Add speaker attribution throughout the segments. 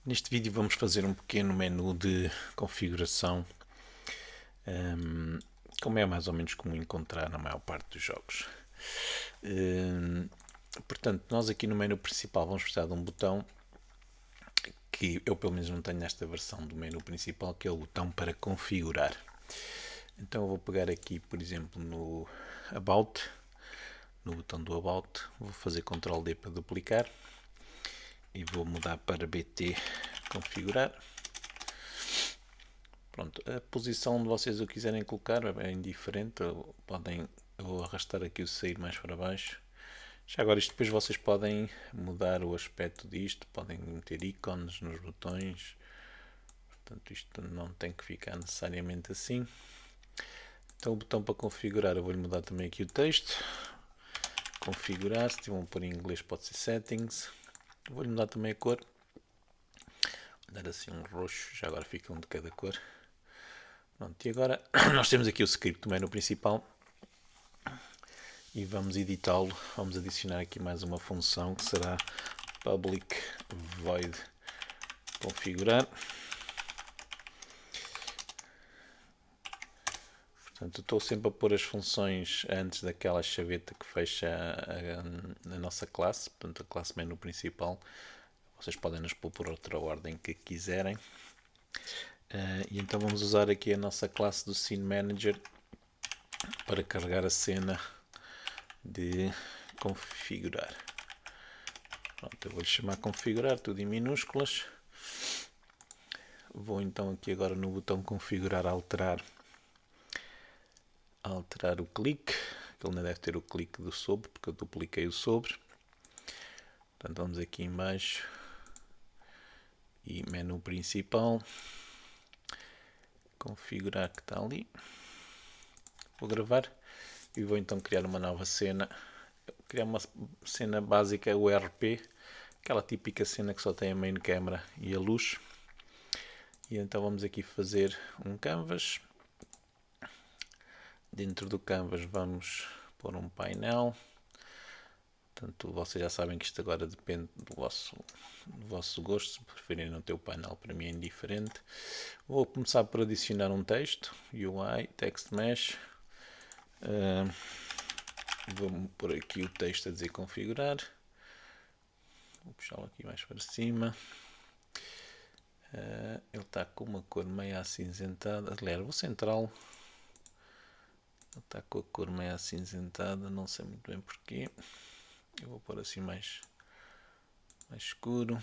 Speaker 1: Neste vídeo vamos fazer um pequeno menu de configuração, como é mais ou menos comum encontrar na maior parte dos jogos. Portanto, nós aqui no menu principal vamos precisar de um botão que eu pelo menos não tenho nesta versão do menu principal, que é o botão para configurar. Então eu vou pegar aqui, por exemplo, no About, no botão do About, vou fazer Ctrl D para duplicar e vou mudar para BT configurar. Pronto, a posição onde vocês o quiserem colocar é indiferente, podem eu arrastar aqui o sair mais para baixo. Já agora isto depois vocês podem mudar o aspecto disto, podem meter ícones nos botões, portanto isto não tem que ficar necessariamente assim. Então o botão para configurar eu vou-lhe mudar também aqui o texto, configurar, se tiver por em inglês pode ser settings, vou-lhe mudar também a cor, vou dar assim um roxo, já agora fica um de cada cor. Pronto, e agora nós temos aqui o script do menu principal e vamos editá-lo. Vamos adicionar aqui mais uma função que será public void configurar. Portanto, estou sempre a pôr as funções antes daquela chaveta que fecha a nossa classe, portanto a classe menu principal. Vocês podem nos pôr por outra ordem que quiserem. E então vamos usar aqui a nossa classe do Scene Manager para carregar a cena de configurar. Pronto, eu vou-lhe chamar configurar, tudo em minúsculas. Vou então aqui agora no botão configurar alterar o clique, que ele não deve ter o clique do sobre, porque eu dupliquei o sobre. Portanto vamos aqui em baixo e menu principal, configurar que está ali, vou gravar e vou então criar uma nova cena, criar uma cena básica URP, aquela típica cena que só tem a main camera e a luz. E então vamos aqui fazer um canvas, dentro do canvas vamos pôr um painel. Portanto, vocês já sabem que isto agora depende do vosso gosto. Se preferirem não ter o painel, para mim é indiferente. Vou começar por adicionar um texto, UI, text mesh. Vou pôr aqui o texto a dizer configurar. Vou puxá-lo aqui mais para cima. Ele está com uma cor meio acinzentada. Aliás, vou centrá-lo. Ele está com a cor meio acinzentada, não sei muito bem porquê. Eu vou pôr assim mais escuro.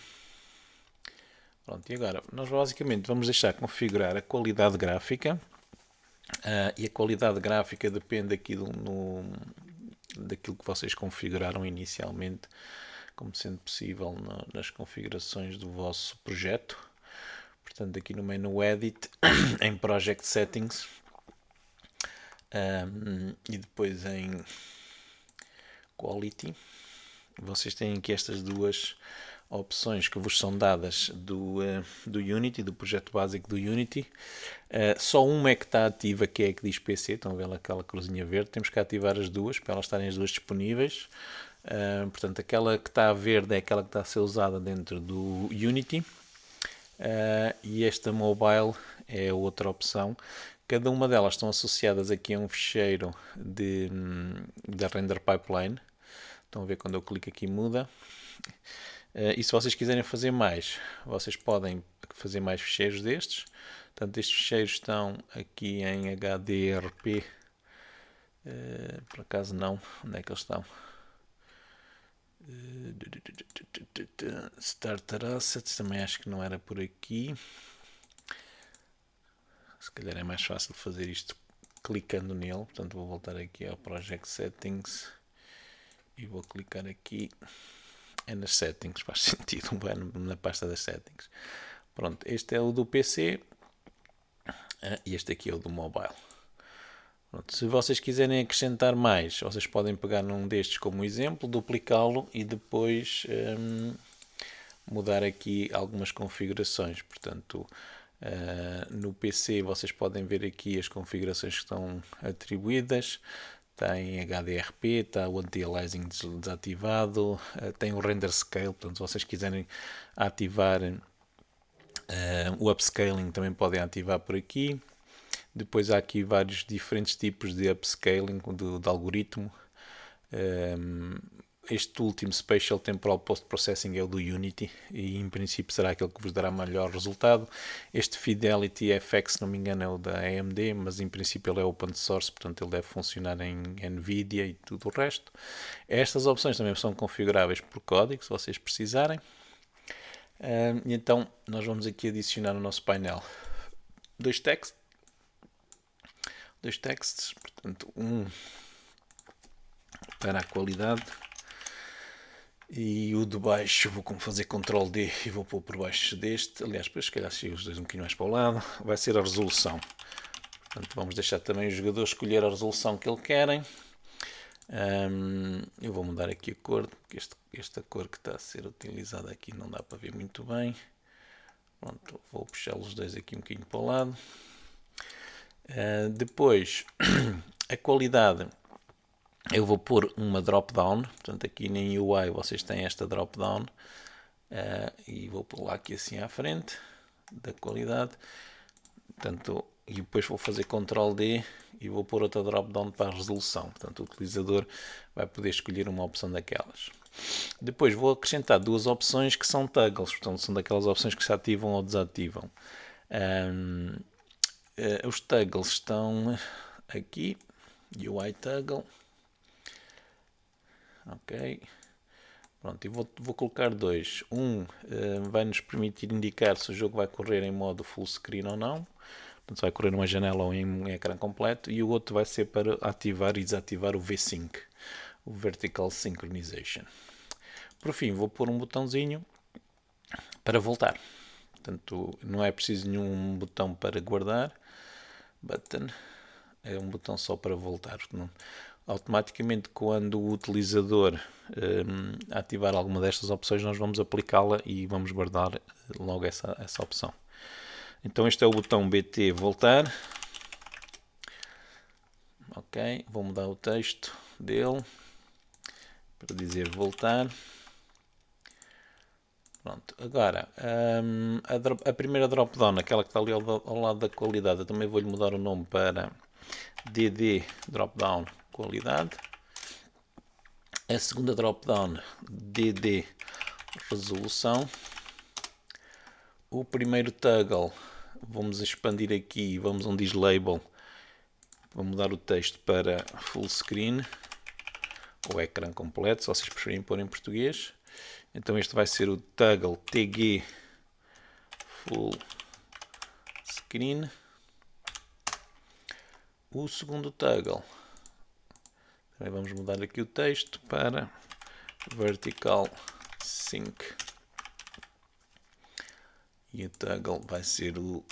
Speaker 1: Pronto, e agora nós basicamente vamos deixar configurar a qualidade gráfica. E a qualidade gráfica depende aqui daquilo que vocês configuraram inicialmente, como sendo possível nas configurações do vosso projeto. Portanto, aqui no menu Edit, em Project Settings, e depois em Quality, vocês têm aqui estas duas opções que vos são dadas do Unity, do projeto básico do Unity. Só uma é que está ativa, que é a que diz PC, estão a ver aquela cruzinha verde, temos que ativar as duas para elas estarem as duas disponíveis. Portanto, aquela que está a verde é aquela que está a ser usada dentro do Unity, e esta mobile é outra opção. Cada uma delas estão associadas aqui a um ficheiro da render pipeline. Estão a ver, quando eu clico aqui muda. E se vocês quiserem fazer mais, vocês podem fazer mais ficheiros destes. Portanto, estes ficheiros estão aqui em HDRP. Por acaso não, onde é que eles estão? Starter Assets, também acho que não era por aqui. Se calhar é mais fácil fazer isto clicando nele. Portanto, vou voltar aqui ao Project Settings e vou clicar aqui. É nas settings, faz sentido, na pasta das settings. Pronto, este é o do PC e este aqui é o do mobile. Pronto, se vocês quiserem acrescentar mais, vocês podem pegar num destes como exemplo, duplicá-lo e depois mudar aqui algumas configurações. Portanto, no PC vocês podem ver aqui as configurações que estão atribuídas. Tem HDRP, está o anti-aliasing desativado, tem o render scale, portanto se vocês quiserem ativar O upscaling também podem ativar por aqui. Depois há aqui vários diferentes tipos de upscaling de algoritmo. Este último Spatial Temporal Post-Processing é o do Unity e em princípio será aquele que vos dará melhor resultado. Este Fidelity FX, se não me engano, é o da AMD, mas em princípio ele é open source, portanto ele deve funcionar em NVIDIA e tudo o resto. Estas opções também são configuráveis por código, se vocês precisarem. E então nós vamos aqui adicionar no nosso painel dois textos, portanto um para a qualidade e o de baixo vou fazer Ctrl D e vou pôr por baixo deste. Aliás, depois se calhar chego os dois um bocadinho mais para o lado. Vai ser a resolução. Portanto, vamos deixar também o jogador escolher a resolução que ele querem. Eu vou mudar aqui a cor, porque esta cor que está a ser utilizada aqui não dá para ver muito bem. Pronto, vou puxar os dois aqui um bocadinho para o lado. Depois, a qualidade, eu vou pôr uma drop-down. Portanto, aqui na UI vocês têm esta drop-down. E vou pôr lá aqui assim à frente, da qualidade. Portanto, e depois vou fazer Ctrl D e vou pôr outra drop-down para a resolução. Portanto, o utilizador vai poder escolher uma opção daquelas. Depois vou acrescentar duas opções que são toggles, portanto, são daquelas opções que se ativam ou desativam. Os toggles estão aqui, UI toggle. Ok. Pronto, e vou colocar dois. Vai nos permitir indicar se o jogo vai correr em modo full screen ou não. Portanto, vai correr numa janela ou em um ecrã completo. E o outro vai ser para ativar e desativar o VSync, o Vertical Synchronization. Por fim, vou pôr um botãozinho para voltar. Portanto, não é preciso nenhum botão para guardar. Button. É um botão só para voltar. Automaticamente, quando o utilizador ativar alguma destas opções, nós vamos aplicá-la e vamos guardar logo essa opção. Então este é o botão BT voltar. Ok, vou mudar o texto dele para dizer voltar. Pronto, agora a primeira drop-down, aquela que está ali ao lado da qualidade, eu também vou-lhe mudar o nome para DD drop-down qualidade. A segunda drop-down, DD resolução. O primeiro toggle, vamos expandir aqui, vamos onde diz label, vou mudar o texto para full screen, ou ecrã completo, se vocês preferirem pôr em português. Então este vai ser o toggle TG full screen. O segundo toggle, também vamos mudar aqui o texto para vertical sync. E o toggle vai ser o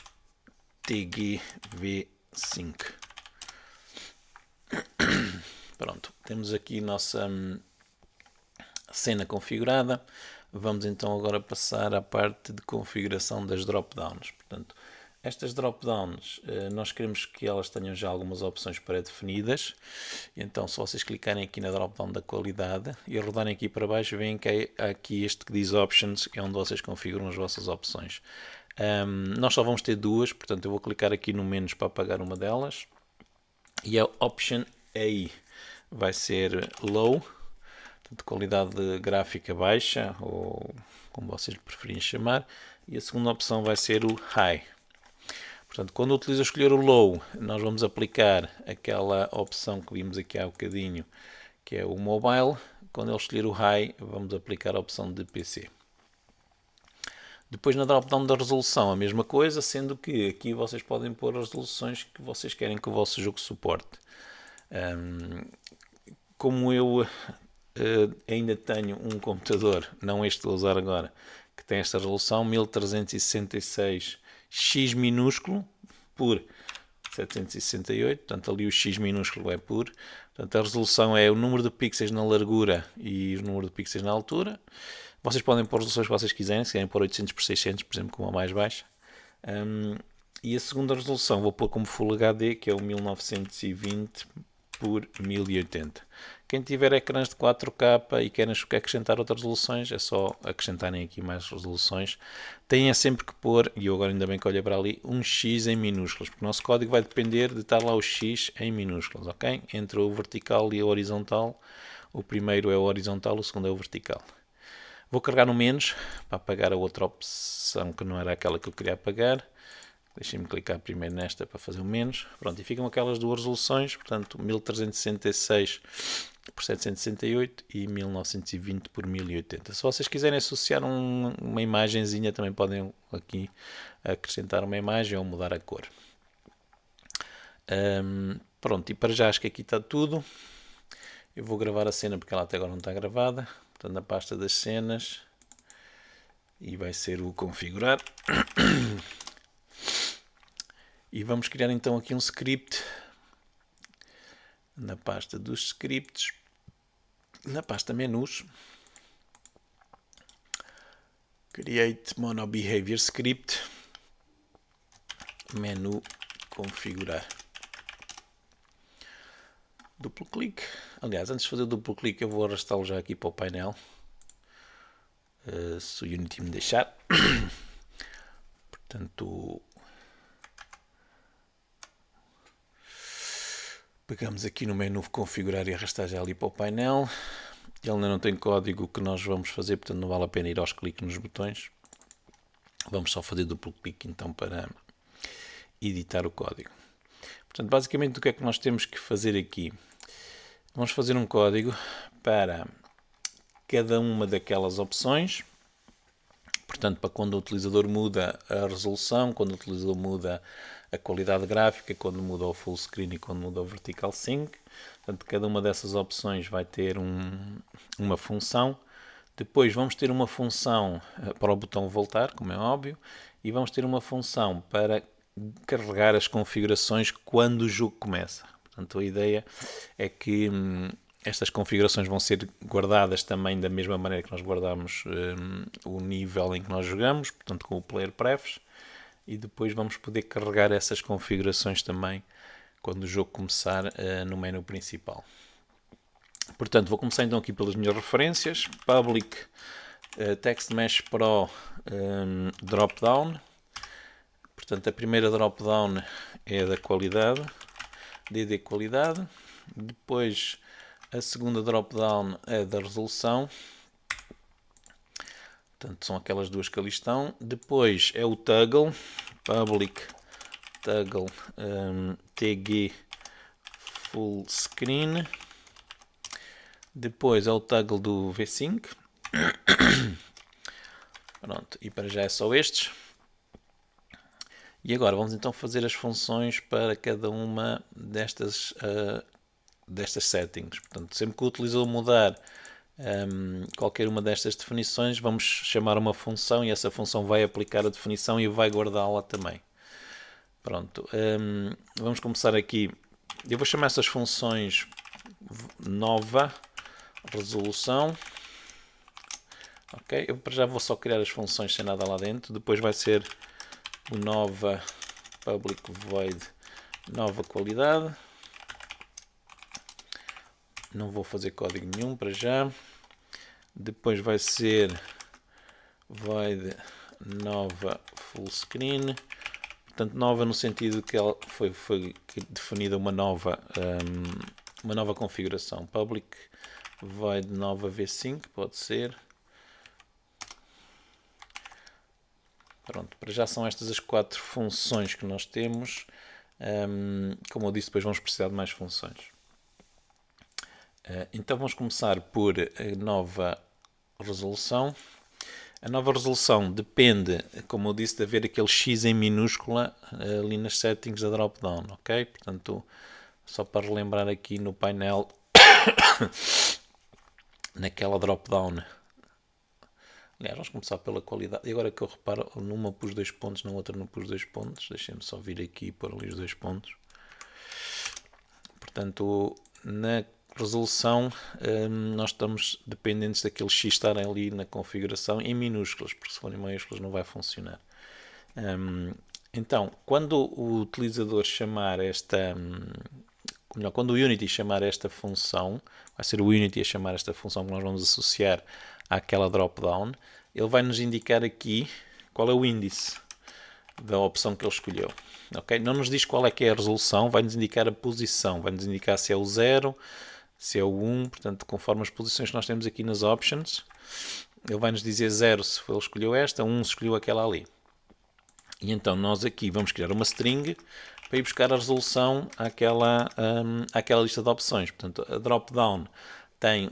Speaker 1: TGV Sync. Pronto, temos aqui nossa cena configurada. Vamos então agora passar à parte de configuração das drop-downs. Portanto, estas drop-downs, nós queremos que elas tenham já algumas opções pré-definidas. Então, se vocês clicarem aqui na drop-down da qualidade e rodarem aqui para baixo, veem que há aqui este que diz Options, é onde vocês configuram as vossas opções. Nós só vamos ter duas, portanto eu vou clicar aqui no menos para apagar uma delas. E a Option A vai ser Low, portanto qualidade gráfica baixa, ou como vocês preferirem chamar. E a segunda opção vai ser o High. Portanto, quando o utilizador escolher o Low, nós vamos aplicar aquela opção que vimos aqui há bocadinho, que é o Mobile. Quando ele escolher o High, vamos aplicar a opção de PC. Depois na drop-down da resolução, a mesma coisa, sendo que aqui vocês podem pôr as resoluções que vocês querem que o vosso jogo suporte. Como eu ainda tenho um computador, não este que vou usar agora, que tem esta resolução, 1366 x minúsculo por 768, portanto ali o x minúsculo é por, portanto a resolução é o número de pixels na largura e o número de pixels na altura. Vocês podem pôr as resoluções que vocês quiserem, se querem pôr 800 por 600, por exemplo, como a mais baixa. E a segunda resolução vou pôr como Full HD, que é o 1920 por 1080, Quem tiver ecrãs de 4K e quer acrescentar outras resoluções, é só acrescentarem aqui mais resoluções. Têm sempre que pôr, e eu agora ainda bem que olhei para ali, um X em minúsculas, porque o nosso código vai depender de estar lá o X em minúsculas, ok? Entre o vertical e o horizontal, o primeiro é o horizontal, o segundo é o vertical. Vou carregar no menos, para apagar a outra opção que não era aquela que eu queria apagar. Deixem-me clicar primeiro nesta para fazer o menos. Pronto, e ficam aquelas duas resoluções, portanto 1366 por 768 e 1920 por 1080. Se vocês quiserem associar uma imagenzinha, também podem aqui acrescentar uma imagem ou mudar a cor. Pronto, e para já acho que aqui está tudo. Eu vou gravar a cena porque ela até agora não está gravada. Portanto, na pasta das cenas. E vai ser o configurar. E vamos criar então aqui um script. Na pasta dos scripts. Na pasta menus. Create Mono Behavior Script. Menu configurar. Duplo clique. Aliás, antes de fazer o duplo clique, eu vou arrastá-lo já aqui para o painel. Se o Unity me deixar. Portanto, pegamos aqui no menu configurar e arrastar já ali para o painel. Ele ainda não tem código que nós vamos fazer, portanto não vale a pena ir aos cliques nos botões. Vamos só fazer duplo clique então para editar o código. Portanto, basicamente o que é que nós temos que fazer aqui? Vamos fazer um código para cada uma daquelas opções. Portanto, para quando o utilizador muda a resolução, quando o utilizador muda a qualidade gráfica, quando muda o full screen e quando muda o vertical sync. Portanto, cada uma dessas opções vai ter uma função. Depois vamos ter uma função para o botão voltar, como é óbvio, e vamos ter uma função para carregar as configurações quando o jogo começa. Portanto, a ideia é que estas configurações vão ser guardadas também da mesma maneira que nós guardamos o nível em que nós jogamos, portanto com o player prefs, e depois vamos poder carregar essas configurações também quando o jogo começar no menu principal. Portanto, vou começar então aqui pelas minhas referências. Public Text Mesh Pro Dropdown. Portanto, a primeira dropdown é da qualidade, DD qualidade. Depois, a segunda dropdown é da resolução. Portanto, são aquelas duas que ali estão. Depois é o toggle, public toggle TG full screen. Depois é o toggle do V5. Pronto, e para já é só estes. E agora vamos então fazer as funções para cada uma destas settings. Portanto, sempre que o utilizador mudar qualquer uma destas definições, vamos chamar uma função e essa função vai aplicar a definição e vai guardá-la também. Pronto, vamos começar aqui. Eu vou chamar essas funções nova resolução. Ok, eu para já vou só criar as funções sem nada lá dentro. Depois vai ser o nova public void nova qualidade. Não vou fazer código nenhum para já. Depois vai ser void nova full screen. Portanto, nova no sentido que ela foi definida uma nova configuração. Public void nova v5, pode ser. Pronto, para já são estas as 4 funções que nós temos. Como eu disse, depois vamos precisar de mais funções. Então vamos começar por a nova resolução. A nova resolução depende, como eu disse, de haver aquele X em minúscula ali nas settings da drop-down, ok? Portanto, só para relembrar aqui no painel, naquela drop-down. Aliás, vamos começar pela qualidade. E agora que eu reparo, numa pus 2 pontos, na outra não pus 2 pontos. Deixem-me só vir aqui e pôr ali os 2 pontos. Portanto, na resolução, nós estamos dependentes daquele X estar ali na configuração em minúsculas, porque se for em maiúsculas não vai funcionar. Então, quando o utilizador chamar esta melhor, quando o Unity chamar esta função, vai ser o Unity a chamar esta função que nós vamos associar àquela drop-down, ele vai nos indicar aqui qual é o índice da opção que ele escolheu. Okay? Não nos diz qual é que é a resolução, vai nos indicar a posição, vai nos indicar se é o 0, se é o 1, portanto, conforme as posições que nós temos aqui nas options, ele vai nos dizer 0 se ele escolheu esta, 1 se escolheu aquela ali. E então nós aqui vamos criar uma string para ir buscar a resolução àquela lista de opções. Portanto, a drop-down tem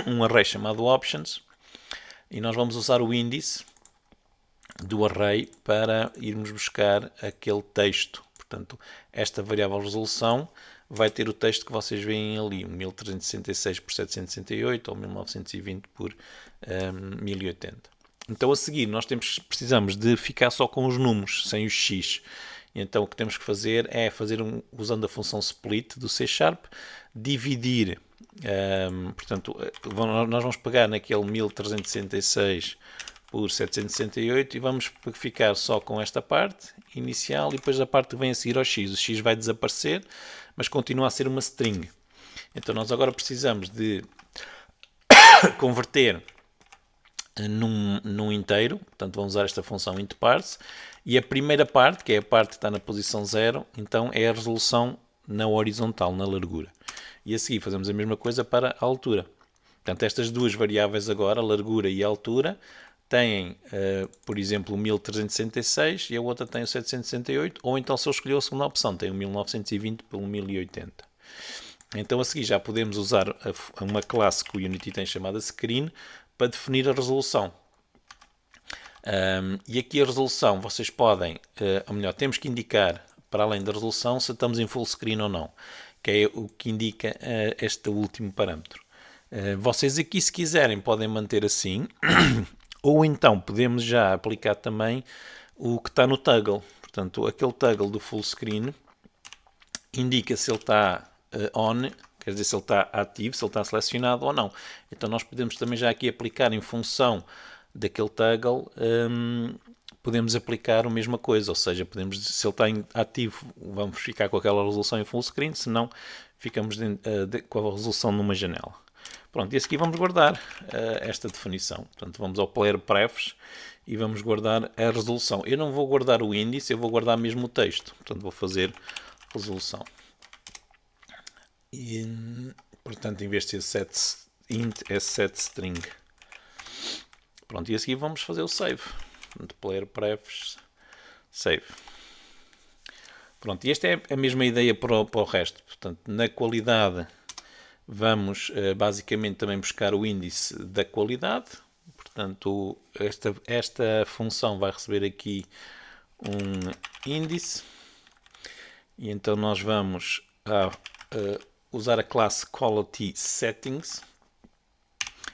Speaker 1: um array chamado options e nós vamos usar o índice do array para irmos buscar aquele texto. Portanto, esta variável resolução vai ter o texto que vocês veem ali, 1366 por 768 ou 1920 por 1080. Então a seguir nós precisamos de ficar só com os números, sem os x. Então o que temos que fazer é usando a função split do C#, dividir, portanto, nós vamos pegar naquele 1366 por 768 e vamos ficar só com esta parte inicial e depois a parte que vem a seguir ao x. O x vai desaparecer, mas continua a ser uma string. Então nós agora precisamos de converter num inteiro, portanto vamos usar esta função intParse, e a primeira parte, que é a parte que está na posição 0, então é a resolução na horizontal, na largura. E a seguir fazemos a mesma coisa para a altura. Portanto, estas duas variáveis agora, a largura e a altura, têm, por exemplo, o 1366 e a outra tem o 768, ou então se eu escolher a segunda opção, tem o 1920 pelo 1080. Então a seguir já podemos usar uma classe que o Unity tem chamada Screen para definir a resolução. E aqui a resolução vocês podem, ou melhor, temos que indicar para além da resolução se estamos em full screen ou não, que é o que indica este último parâmetro. Vocês aqui, se quiserem, podem manter assim, ou então podemos já aplicar também o que está no toggle. Portanto, aquele toggle do full screen indica se ele está on, quer dizer, se ele está ativo, se ele está selecionado ou não. Então nós podemos também já aqui aplicar em função daquele toggle, podemos aplicar a mesma coisa, ou seja, se ele está ativo, vamos ficar com aquela resolução em full screen, se não, ficamos com a resolução numa janela. Pronto, e a seguir vamos guardar esta definição. Portanto, vamos ao Player Prefs e vamos guardar a resolução. Eu não vou guardar o índice, eu vou guardar mesmo o texto. Portanto, vou fazer resolução. E, portanto, em vez de ser setInt, é setString. Pronto, e a seguir vamos fazer o save. Portanto, Player Prefs, save. Pronto, e esta é a mesma ideia para o resto. Portanto, na qualidade vamos basicamente também buscar o índice da qualidade. Portanto, esta função vai receber aqui um índice. E então nós vamos usar a classe Quality Settings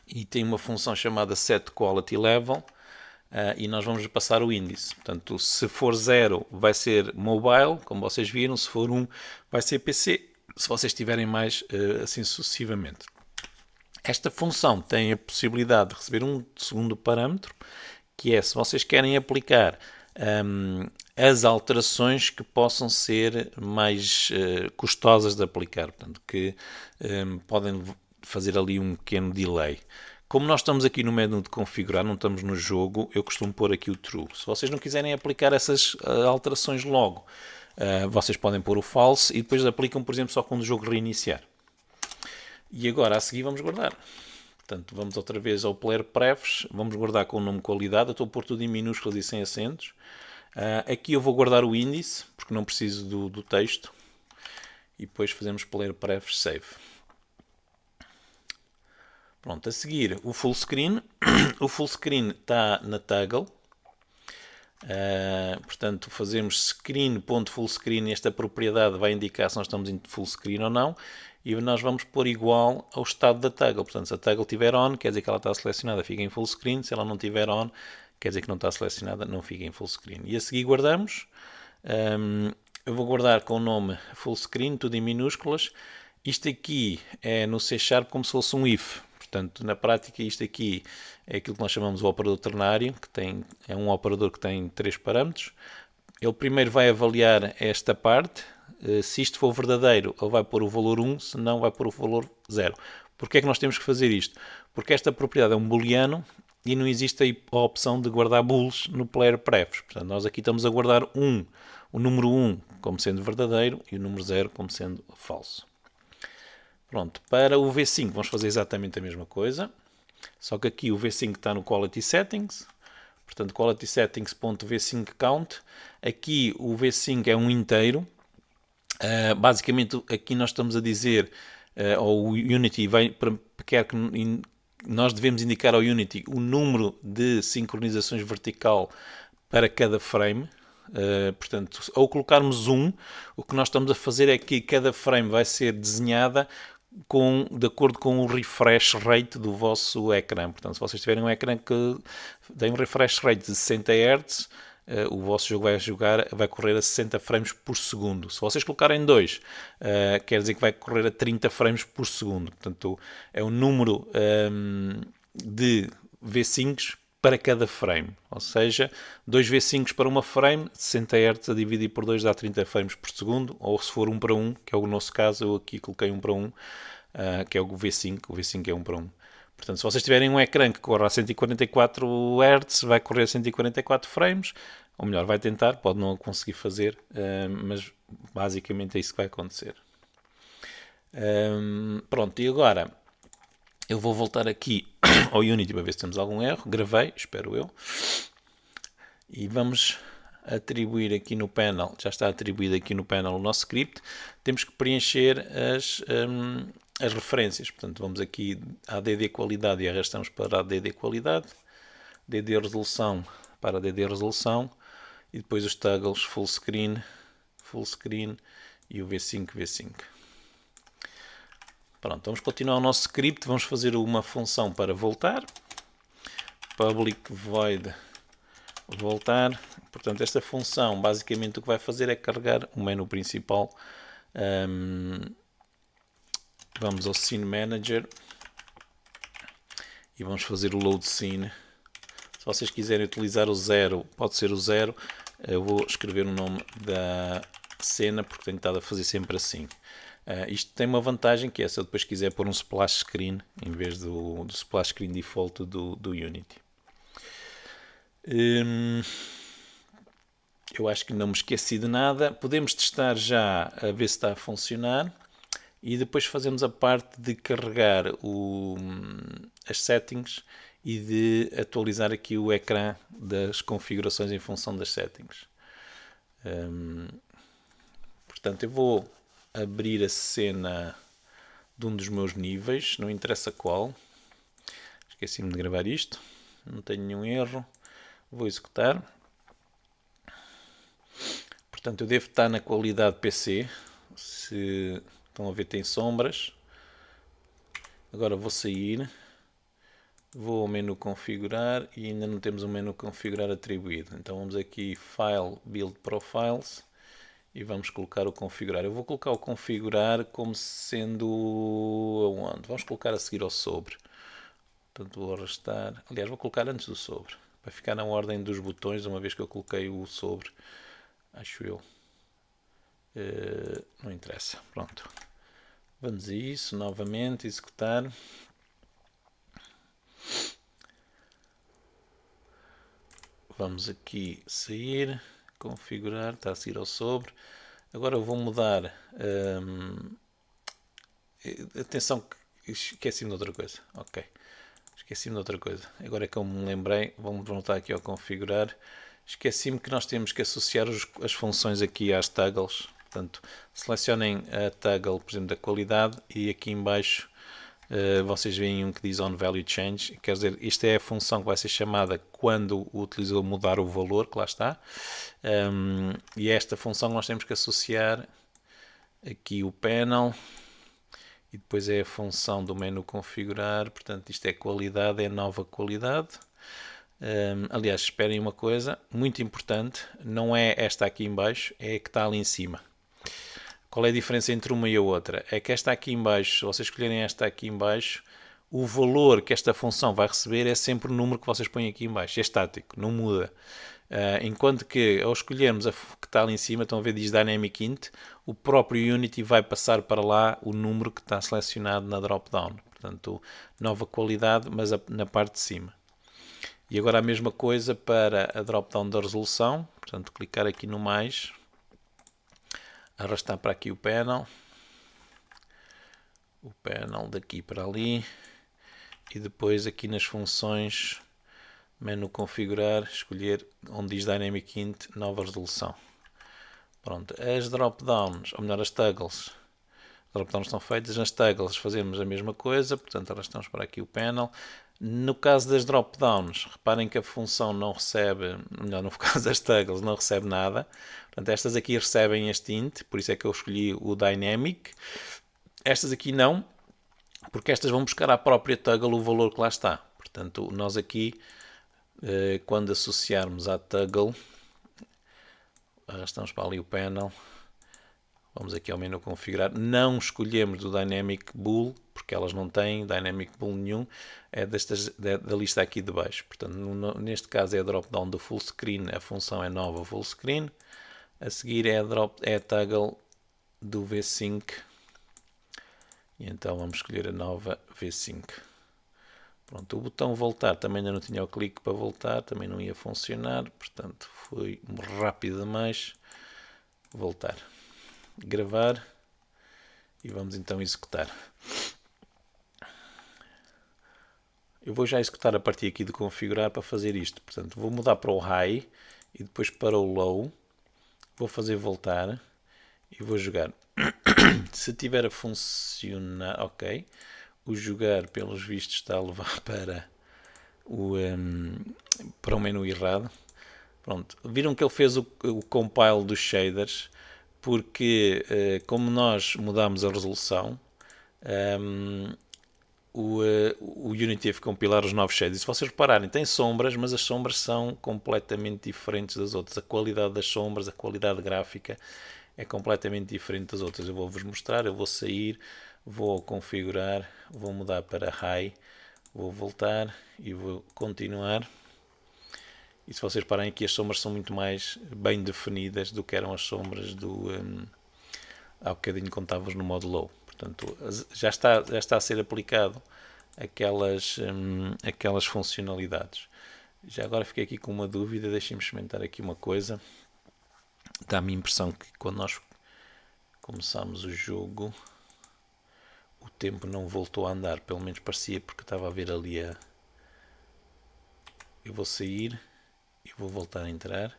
Speaker 1: e tem uma função chamada setQualityLevel e nós vamos passar o índice. Portanto, se for 0 vai ser mobile, como vocês viram, se for 1 vai ser PC, se vocês tiverem mais assim sucessivamente. Esta função tem a possibilidade de receber um segundo parâmetro, que é se vocês querem aplicar as alterações que possam ser mais custosas de aplicar, portanto, que podem fazer ali um pequeno delay. Como nós estamos aqui no menu de configurar, não estamos no jogo, eu costumo pôr aqui o true. Se vocês não quiserem aplicar essas alterações logo, vocês podem pôr o false e depois aplicam, por exemplo, só quando o jogo reiniciar. E agora a seguir vamos guardar. Portanto, vamos outra vez ao Player Prefs, vamos guardar com o nome qualidade, eu estou a pôr tudo em minúsculas e sem acentos. Aqui eu vou guardar o índice, porque não preciso do texto. E depois fazemos Player Prefs Save. Pronto, a seguir o full screen. O full screen está na toggle. Portanto, fazemos screen.fullscreen. Esta propriedade vai indicar se nós estamos em full screen ou não. E nós vamos pôr igual ao estado da toggle. Portanto, se a toggle estiver on, quer dizer que ela está selecionada, fica em full screen. Se ela não estiver on, quer dizer que não está selecionada, não fica em full screen. E a seguir guardamos. Eu vou guardar com o nome full screen, tudo em minúsculas. Isto aqui é no C# como se fosse um if. Portanto, na prática, isto aqui é aquilo que nós chamamos de operador ternário, que é um operador que tem 3 parâmetros. Ele primeiro vai avaliar esta parte, Se isto for verdadeiro, ele vai pôr o valor 1, se não, vai pôr o valor 0. Porquê é que nós temos que fazer isto? Porque esta propriedade é um booleano e não existe a opção de guardar bools no player prefs. Portanto, nós aqui estamos a guardar o número 1 como sendo verdadeiro e o número 0 como sendo falso. Pronto, para o V5 vamos fazer exatamente a mesma coisa, só que aqui o V5 está no Quality Settings, portanto Quality Settings.v5count, aqui o V5 é um inteiro, basicamente aqui nós estamos a dizer, ou o Unity quer que nós devemos indicar ao Unity o número de sincronizações vertical para cada frame. Portanto, ao colocarmos o que nós estamos a fazer é que cada frame vai ser desenhada de acordo com o refresh rate do vosso ecrã. Portanto, se vocês tiverem um ecrã que tem um refresh rate de 60 Hz, o vosso jogo vai correr a 60 frames por segundo. Se vocês colocarem 2, quer dizer que vai correr a 30 frames por segundo. Portanto, é o número de V5s para cada frame. Ou seja, 2 V5s para uma frame, 60 Hz a dividir por 2 dá 30 frames por segundo. Ou se for 1 para 1, que é o nosso caso, eu aqui coloquei 1 para 1, que é o V5. O V5 é 1 para 1. Portanto, se vocês tiverem um ecrã que corra a 144 Hz, vai correr a 144 frames, ou melhor, vai tentar, pode não conseguir fazer, mas basicamente é isso que vai acontecer. Pronto, e agora eu vou voltar aqui ao Unity para ver se temos algum erro. Gravei, espero eu. E vamos atribuir aqui no panel, já está atribuído aqui no panel o nosso script. Temos que preencher as referências. Portanto, vamos aqui à DD qualidade e arrastamos para a DD qualidade, DD resolução para a DD resolução e depois os toggles full screen e o V5. Pronto, vamos continuar o nosso script, vamos fazer uma função para voltar, public void voltar. Portanto, esta função basicamente o que vai fazer é carregar o menu principal. Vamos ao Scene Manager e vamos fazer o Load Scene. Se vocês quiserem utilizar o 0, pode ser o 0. Eu vou escrever o nome da cena porque tenho estado a fazer sempre assim. Isto tem uma vantagem que é se eu depois quiser pôr um splash screen em vez do splash screen default do Unity. Eu acho que não me esqueci de nada. Podemos testar já a ver se está a funcionar. E depois fazemos a parte de carregar as settings e de atualizar aqui o ecrã das configurações em função das settings. Portanto, eu vou abrir a cena de um dos meus níveis, não interessa qual. Esqueci-me de gravar isto, não tenho nenhum erro. Vou executar. Portanto, eu devo estar na qualidade PC. Se estão a ver, tem sombras. Agora vou sair. Vou ao menu configurar e ainda não temos o menu configurar atribuído. Então vamos aqui File, Build Profiles e vamos colocar o configurar. Eu vou colocar o configurar como sendo aonde? Vamos colocar a seguir ao sobre. Portanto vou arrastar. Aliás, vou colocar antes do sobre. Vai ficar na ordem dos botões, uma vez que eu coloquei o sobre. Acho eu. Não interessa. Pronto. Vamos a isso novamente, executar. Vamos aqui sair, configurar, está a seguir ao sobre. Agora eu vou mudar. Atenção, que esqueci-me de outra coisa. Ok, esqueci-me de outra coisa. Agora é que eu me lembrei, vamos voltar aqui ao configurar. Esqueci-me que nós temos que associar as funções aqui às toggles. Portanto, selecionem a toggle, por exemplo, da qualidade e aqui em baixo vocês veem um que diz on value change, quer dizer, isto é a função que vai ser chamada quando o utilizador mudar o valor, que lá está, e esta função nós temos que associar aqui o panel e depois é a função do menu configurar. Portanto, isto é qualidade, é nova qualidade. Aliás, esperem uma coisa muito importante, não é esta aqui em baixo, é a que está ali em cima. Qual é a diferença entre uma e a outra? É que esta aqui em baixo, se vocês escolherem esta aqui em baixo, o valor que esta função vai receber é sempre o número que vocês põem aqui em baixo. É estático, não muda. Enquanto que ao escolhermos a que está ali em cima, estão a ver, diz Dynamic Int, o próprio Unity vai passar para lá o número que está selecionado na drop-down. Portanto, nova qualidade, mas na parte de cima. E agora a mesma coisa para a drop-down da resolução. Portanto, clicar aqui no mais, arrastar para aqui o panel daqui para ali, e depois aqui nas funções, menu configurar, escolher onde diz Dynamic Int, nova resolução. Pronto, as drop-downs, ou melhor, as toggles, drop-downs estão feitas, nas toggles fazemos a mesma coisa, portanto arrastamos para aqui o panel. No caso das drop-downs, reparem que a função não recebe, melhor, no caso das toggles, não recebe nada. Portanto, estas aqui recebem este int, por isso é que eu escolhi o dynamic. Estas aqui não, porque estas vão buscar à própria toggle o valor que lá está. Portanto, nós aqui, quando associarmos à toggle, arrastamos para ali o panel, vamos aqui ao menu configurar, não escolhemos do Dynamic Bool, porque elas não têm Dynamic Bool nenhum, é da lista aqui de baixo. Portanto, neste caso é a drop-down do full screen, a função é nova full screen, a seguir é a toggle do V-Sync, e então vamos escolher a nova V-Sync. Pronto, o botão voltar também ainda não tinha o clique para voltar, também não ia funcionar, portanto foi rápido demais. Voltar, gravar e vamos então executar. Eu vou já executar a partir aqui de configurar para fazer isto. Portanto, vou mudar para o high e depois para o low, vou fazer voltar e vou jogar. Se tiver a funcionar, ok. O jogar, pelos vistos, está a levar para o menu errado. Pronto. Viram que ele fez o compile dos shaders, porque como nós mudámos a resolução, o Unity teve que compilar os novos shaders. Se vocês repararem, tem sombras, mas as sombras são completamente diferentes das outras. A qualidade das sombras, a qualidade gráfica é completamente diferente das outras. Eu vou-vos mostrar, eu vou sair, vou configurar, vou mudar para High, vou voltar e vou continuar. E se vocês reparem aqui, as sombras são muito mais bem definidas do que eram as sombras há bocadinho quando estávamos no modo Low. Portanto, já está a ser aplicado aquelas funcionalidades. Já agora fiquei aqui com uma dúvida, deixem-me experimentar aqui uma coisa. Dá-me a impressão que quando nós começámos o jogo, o tempo não voltou a andar, pelo menos parecia, porque estava a ver ali a... Eu vou sair e vou voltar a entrar.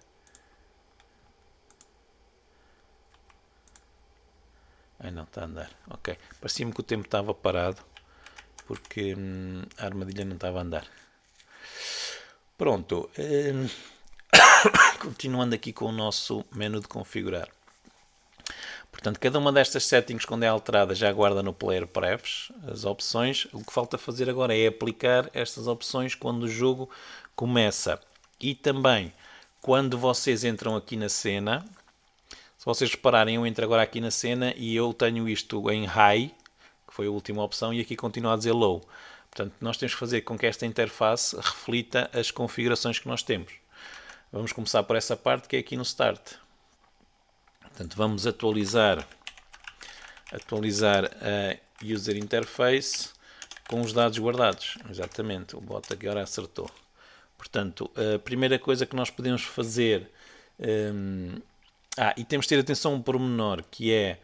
Speaker 1: Ai não, está a andar, ok. Parecia-me que o tempo estava parado, porque a armadilha não estava a andar. Pronto. Continuando aqui com o nosso menu de configurar. Portanto, cada uma destas settings, quando é alterada, já guarda no Player Prefs as opções. O que falta fazer agora é aplicar estas opções quando o jogo começa. E também, quando vocês entram aqui na cena, se vocês repararem, eu entro agora aqui na cena e eu tenho isto em High, que foi a última opção, e aqui continua a dizer Low. Portanto, nós temos que fazer com que esta interface reflita as configurações que nós temos. Vamos começar por essa parte que é aqui no Start. Portanto, vamos atualizar a User Interface com os dados guardados. Exatamente, o bot agora acertou. Portanto, a primeira coisa que nós podemos fazer... e temos de ter atenção a um pormenor, que é...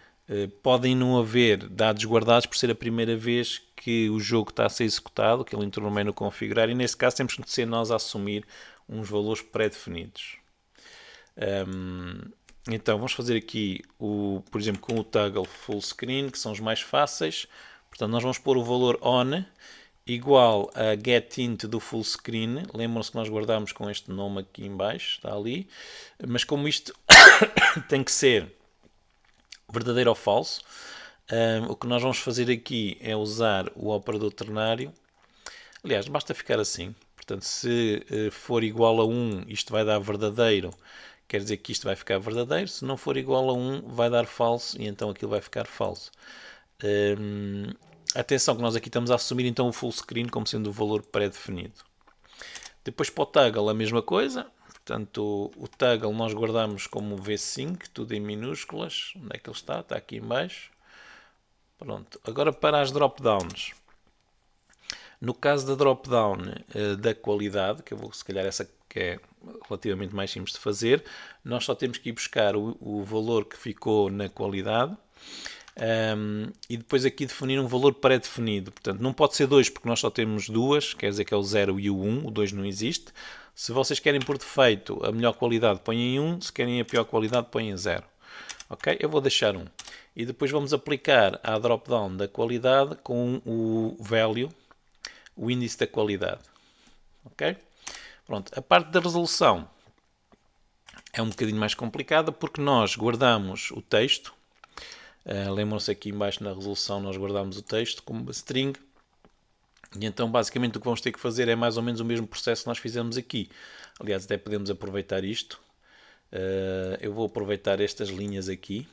Speaker 1: podem não haver dados guardados por ser a primeira vez que o jogo está a ser executado, que ele entrou no menu configurar, e nesse caso temos que ser nós a assumir uns valores pré-definidos. Então vamos fazer aqui, por exemplo, com o toggle full screen, que são os mais fáceis. Portanto, nós vamos pôr o valor on igual a getInt do full screen. Lembram-se que nós guardámos com este nome aqui em baixo, está ali. Mas como isto tem que ser verdadeiro ou falso, o que nós vamos fazer aqui é usar o operador ternário. Aliás, basta ficar assim. Portanto, se for igual a 1, isto vai dar verdadeiro, quer dizer que isto vai ficar verdadeiro. Se não for igual a 1, vai dar falso, e então aquilo vai ficar falso. Atenção que nós aqui estamos a assumir então o full screen como sendo o valor pré-definido. Depois para o toggle a mesma coisa. Portanto, o toggle nós guardamos como V5, tudo em minúsculas. Onde é que ele está? Está aqui em baixo. Pronto. Agora para as drop-downs. No caso da drop-down da qualidade, que eu vou se calhar essa que é relativamente mais simples de fazer, nós só temos que ir buscar o valor que ficou na qualidade e depois aqui definir um valor pré-definido. Portanto, não pode ser 2 porque nós só temos duas, quer dizer que é o 0 e o 1, o 2 não existe. Se vocês querem por defeito a melhor qualidade, põem 1, se querem a pior qualidade, põem 0. Ok? Eu vou deixar 1. E depois vamos aplicar a drop-down da qualidade com o value, o índice da qualidade. Ok? Pronto, a parte da resolução é um bocadinho mais complicada porque nós guardamos o texto. Lembram-se aqui embaixo na resolução nós guardamos o texto como uma string. E então basicamente o que vamos ter que fazer é mais ou menos o mesmo processo que nós fizemos aqui. Aliás, até podemos aproveitar isto. Eu vou aproveitar estas linhas aqui.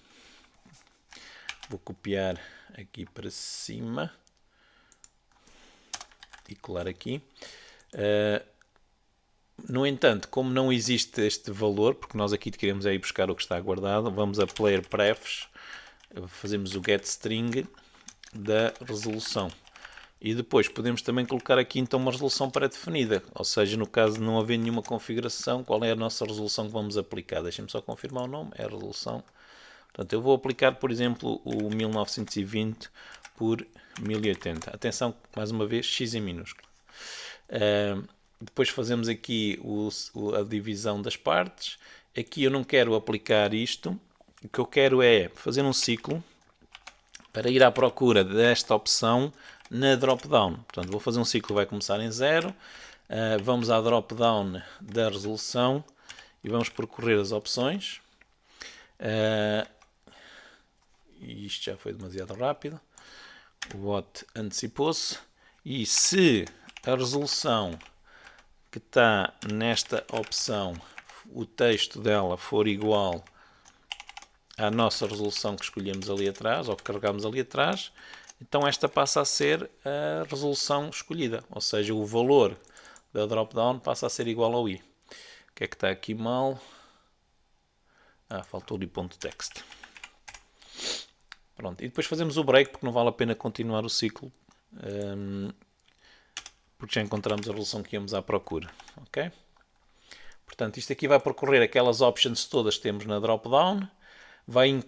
Speaker 1: Vou copiar aqui para cima. E colar aqui. No entanto, como não existe este valor, porque nós aqui queremos ir buscar o que está guardado, vamos a player prefs, fazemos o getString da resolução. E depois podemos também colocar aqui então uma resolução pré-definida, ou seja, no caso de não haver nenhuma configuração, qual é a nossa resolução que vamos aplicar? Deixem-me só confirmar o nome, é a resolução. Portanto, eu vou aplicar, por exemplo, o 1920 por 1080. Atenção, mais uma vez, x em minúsculo. Depois fazemos aqui a divisão das partes. Aqui eu não quero aplicar isto. O que eu quero é fazer um ciclo para ir à procura desta opção na drop-down. Portanto, vou fazer um ciclo que vai começar em 0. Vamos à drop-down da resolução e vamos percorrer as opções. E isto já foi demasiado rápido. O bot antecipou-se. E se a resolução que está nesta opção, o texto dela for igual à nossa resolução que escolhemos ali atrás, ou que carregamos ali atrás, então esta passa a ser a resolução escolhida, ou seja, o valor da drop-down passa a ser igual ao i. O que é que está aqui mal? Faltou ali ponto text. Pronto, e depois fazemos o break, porque não vale a pena continuar o ciclo, porque já encontramos a resolução que íamos à procura. Ok? Portanto, isto aqui vai percorrer aquelas options todas que temos na drop-down, vai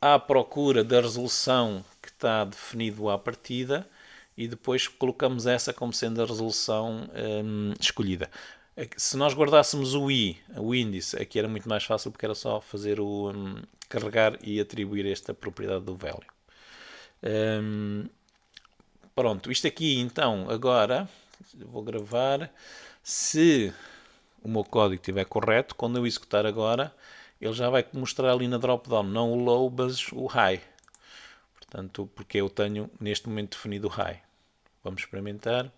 Speaker 1: à procura da resolução que está definido à partida e depois colocamos essa como sendo a resolução escolhida. Se nós guardássemos o índice, aqui era muito mais fácil porque era só fazer o carregar e atribuir esta propriedade do value. Pronto, isto aqui então agora vou gravar. Se o meu código estiver correto, quando eu executar agora, ele já vai mostrar ali na drop-down, não o low, mas o high. Portanto, porque eu tenho neste momento definido o high. Vamos experimentar.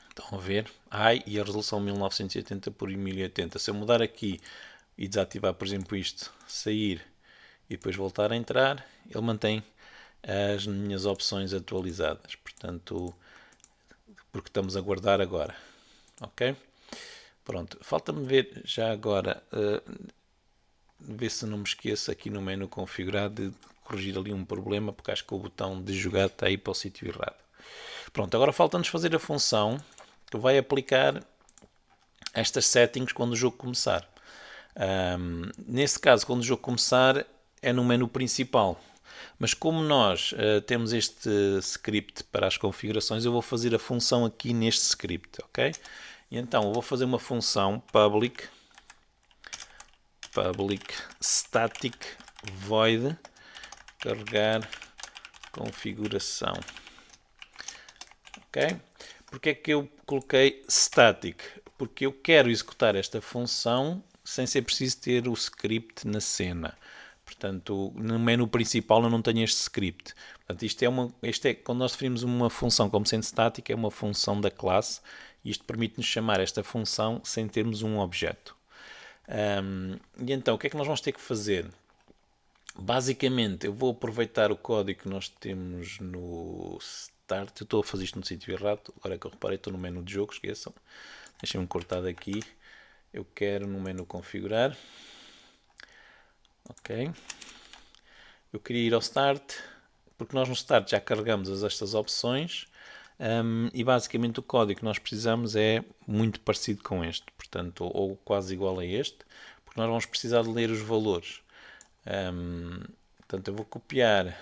Speaker 1: Estão a ver? High e a resolução 1980 por 1080. Se eu mudar aqui e desativar, por exemplo, isto, sair e depois voltar a entrar, ele mantém as minhas opções atualizadas. Portanto, porque estamos a guardar agora. Ok? Pronto. Falta-me ver já agora, ver se não me esqueço aqui no menu configurado de corrigir ali um problema, porque acho que o botão de jogar está aí para o sítio errado. Pronto, agora falta-nos fazer a função que vai aplicar estas settings quando o jogo começar. Nesse caso, quando o jogo começar, é no menu principal. Mas como nós temos este script para as configurações, eu vou fazer a função aqui neste script, ok? E então, eu vou fazer uma função public static void carregar configuração. Ok? Porque é que eu coloquei static? Porque eu quero executar esta função sem ser preciso ter o script na cena. Portanto, no menu principal eu não tenho este script. Portanto, isto é quando nós definimos uma função como sendo static, é uma função da classe. E isto permite-nos chamar esta função sem termos um objeto. E então, o que é que nós vamos ter que fazer? Basicamente, eu vou aproveitar o código que nós temos no Start. Eu estou a fazer isto no sítio errado. Agora é que eu reparei, estou no menu de jogo, esqueçam. Deixem-me cortar daqui. Eu quero no menu configurar. Ok. Eu queria ir ao Start, porque nós no Start já carregamos estas opções e basicamente o código que nós precisamos é muito parecido com este, portanto, ou quase igual a este, porque nós vamos precisar de ler os valores. Portanto, eu vou copiar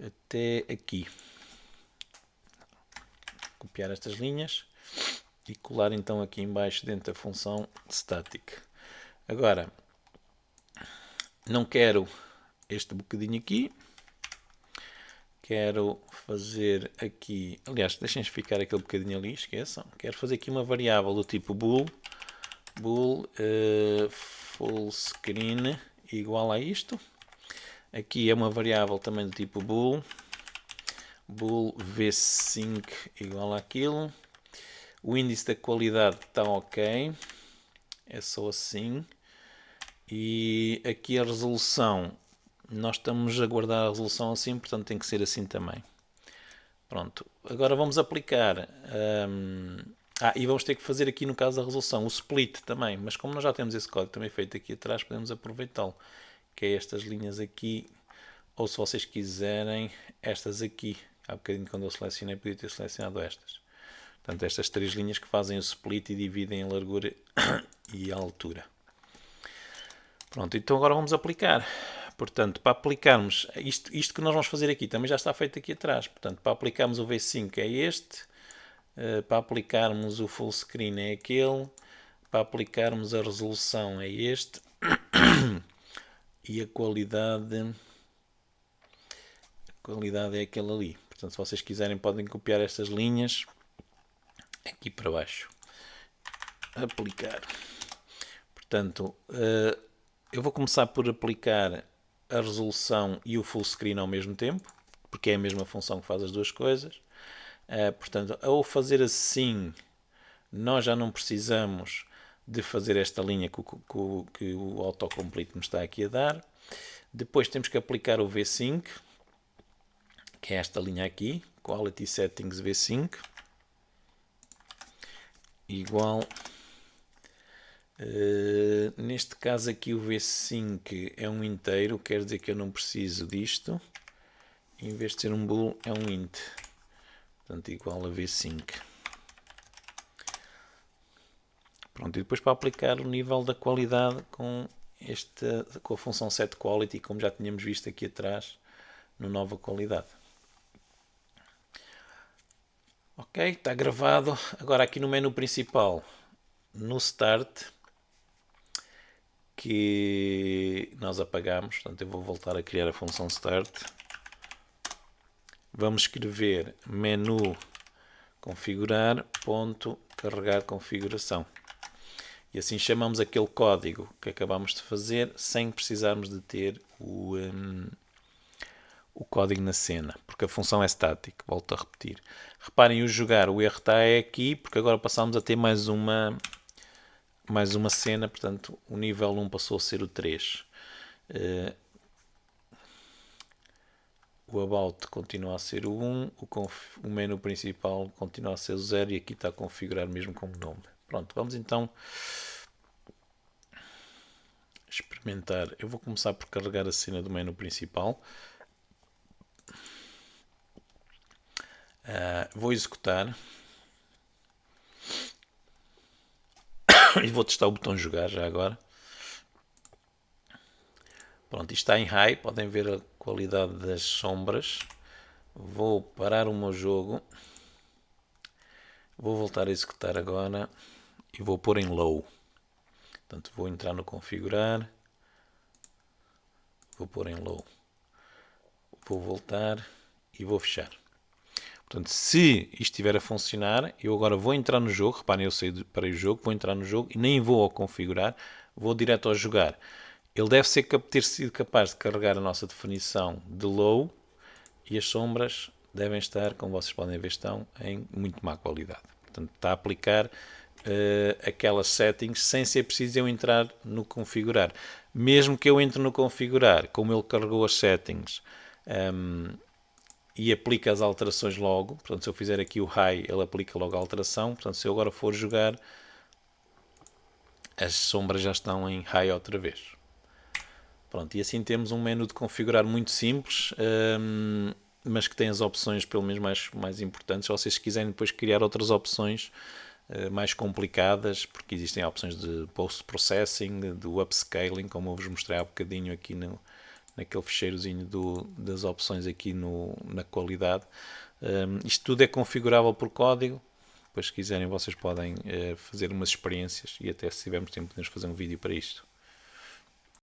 Speaker 1: até aqui. Copiar estas linhas e colar então aqui embaixo dentro da função static. Agora, não quero este bocadinho aqui, quero fazer aqui, aliás, deixem ficar aquele bocadinho ali, esqueçam, quero fazer aqui uma variável do tipo bool full screen igual a isto. Aqui é uma variável também do tipo bool v5 igual àquilo. O índice da qualidade está ok, é só assim. E aqui a resolução, nós estamos a guardar a resolução assim, portanto tem que ser assim também. Pronto, agora vamos aplicar, e vamos ter que fazer aqui no caso da resolução, o split também, mas como nós já temos esse código também feito aqui atrás, podemos aproveitá-lo, que é estas linhas aqui, ou se vocês quiserem, estas aqui. Há bocadinho quando eu selecionei, podia ter selecionado estas. Portanto, estas três linhas que fazem o split e dividem a largura e a altura. Pronto, então agora vamos aplicar. Portanto, para aplicarmos, isto que nós vamos fazer aqui também já está feito aqui atrás. Portanto, para aplicarmos o V5 é este, para aplicarmos o full screen é aquele, para aplicarmos a resolução é este e a qualidade é aquele ali. Portanto, se vocês quiserem podem copiar estas linhas aqui para baixo. Aplicar. Portanto, eu vou começar por aplicar a resolução e o full screen ao mesmo tempo, porque é a mesma função que faz as duas coisas. Portanto, ao fazer assim, nós já não precisamos de fazer esta linha que o autocomplete me está aqui a dar. Depois temos que aplicar o V5, que é esta linha aqui, Quality Settings V5, igual... neste caso aqui o V5 é um inteiro, quer dizer que eu não preciso disto. Em vez de ser um bool é um int, portanto igual a V5. Pronto, e depois para aplicar o nível da qualidade com a função setQuality, como já tínhamos visto aqui atrás no nova qualidade. Ok, está gravado. Agora aqui no menu principal, no Start, que nós apagamos, portanto eu vou voltar a criar a função Start. Vamos escrever menu configurar, ponto, carregar configuração. E assim chamamos aquele código que acabamos de fazer sem precisarmos de ter o código na cena, porque a função é static, volto a repetir. Reparem, o jogar, o erro está aqui, porque agora passamos a ter mais uma cena, portanto o nível 1 passou a ser o 3. O About continua a ser o 1, o menu principal continua a ser o 0 e aqui está a configurar mesmo como nome. Pronto, vamos então experimentar. Eu vou começar por carregar a cena do menu principal. Vou executar. E vou testar o botão jogar já agora. Pronto, isto está em high, podem ver a qualidade das sombras. Vou parar o meu jogo. Vou voltar a executar agora e vou pôr em low. Portanto, vou entrar no configurar. Vou pôr em low. Vou voltar e vou fechar. Portanto, se isto estiver a funcionar, eu agora vou entrar no jogo. Reparem, eu saí para o jogo, vou entrar no jogo e nem vou ao configurar, vou direto ao jogar. Ele deve ter sido capaz de carregar a nossa definição de low e as sombras devem estar, como vocês podem ver, estão em muito má qualidade. Portanto, está a aplicar aquelas settings sem ser preciso eu entrar no configurar. Mesmo que eu entre no configurar, como ele carregou as settings e aplica as alterações logo. Portanto, se eu fizer aqui o high, ele aplica logo a alteração. Portanto, se eu agora for jogar, as sombras já estão em high outra vez. Pronto, e assim temos um menu de configurar muito simples, mas que tem as opções pelo menos mais importantes. Se vocês quiserem depois criar outras opções mais complicadas, porque existem opções de post-processing, do upscaling, como eu vos mostrei há bocadinho aqui naquele ficheirozinho das opções aqui na qualidade. Isto tudo é configurável por código. Depois, se quiserem, vocês podem fazer umas experiências e até se tivermos tempo podemos fazer um vídeo para isto.